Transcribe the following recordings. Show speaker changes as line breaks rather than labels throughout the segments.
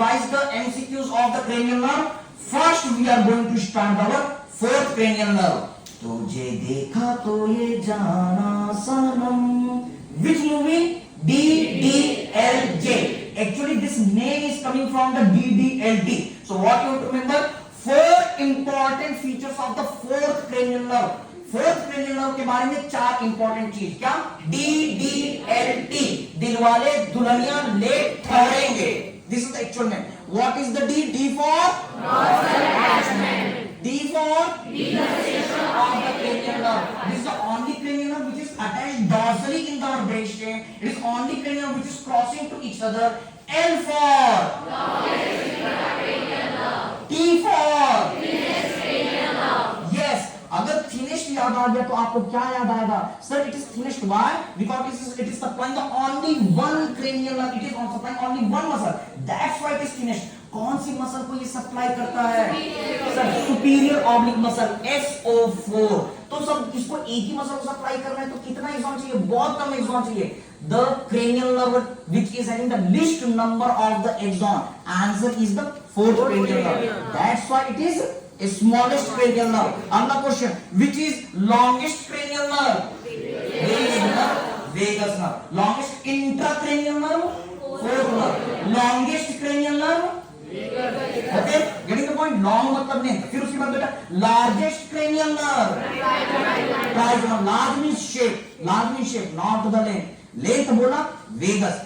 revise the MCQs of the cranial nerve. First we are going to start our fourth cranial nerve. तुझे देखा तो ये जाना सनम. Which movie? DDLJ. Actually this name is coming from the DDLT. So what you have to remember? Four important features of the fourth cranial nerve. Fourth cranial nerve के बारे में चार important चीज. क्या? DDLT. दिलवाले दुल्हनिया ले ठहरेंगे. This is the actual name. What is the D? D for dorsal attachment. D for decussation of the cranial nerve. This is the only cranial nerve which is attached dorsally in our brain stem. It is only cranial nerve which is crossing to each other. L for longest cranial nerve. T for thinnest cranial nerve. Yes. अगर thinnest याद आ गया तो आपको क्या याद आएगा? Sir it is thinnest. Why? Because it is supplying the only one cranial nerve. It is supplying only one muscle. That's why it is thinnest. कौन सी muscle को ये सप्लाई करता है? Sir superior oblique muscle SO4. तो सब इसको एक ही muscle को सप्लाई करना है तो कितना एक्सॉन चाहिए? बहुत कम एक्सॉन चाहिए. The cranial nerve which is having the least number of the axon. Answer is the fourth cranial nerve. That's why it is a smallest cranial nerve. Another question, which is longest cranial nerve? Vagus nerve. Longest intracranial nerve? Fourth nerve. Longest cranial nerve? Okay, getting the point? Long मतलब नहीं. फिर उसके बाद बेटा largest cranial nerve? Trigeminal. Large means shape. Large means shape, not the length. Length बोला vagus.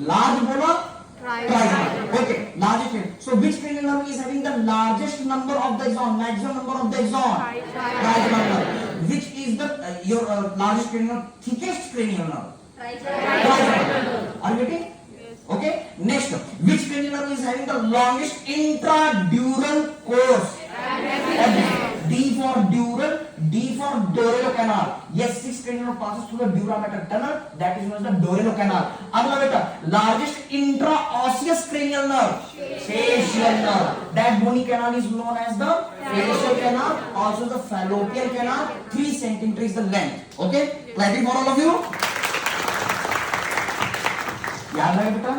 Large बोला trigeminal. Okay, largest cranial. So which cranial nerve is having the largest number of the axon? Maximum number of the axon? Trigeminal nerve. Which is the your largest cranial nerve? Thickest cranial nerve? Trigeminal. Are you getting? Okay. Next, which cranial nerve is having the longest intradural course? D for dural, D for dural canal. Yes, six cranial nerve passes through the dura mater tunnel. That is known as the dural canal. अगला बेटा, largest intraosseous cranial nerve, facial nerve. That bony canal is known as the facial canal. Also the fallopian canal. 3 centimeters is the length. Okay, clapping for all of you. याद रहे बेटा?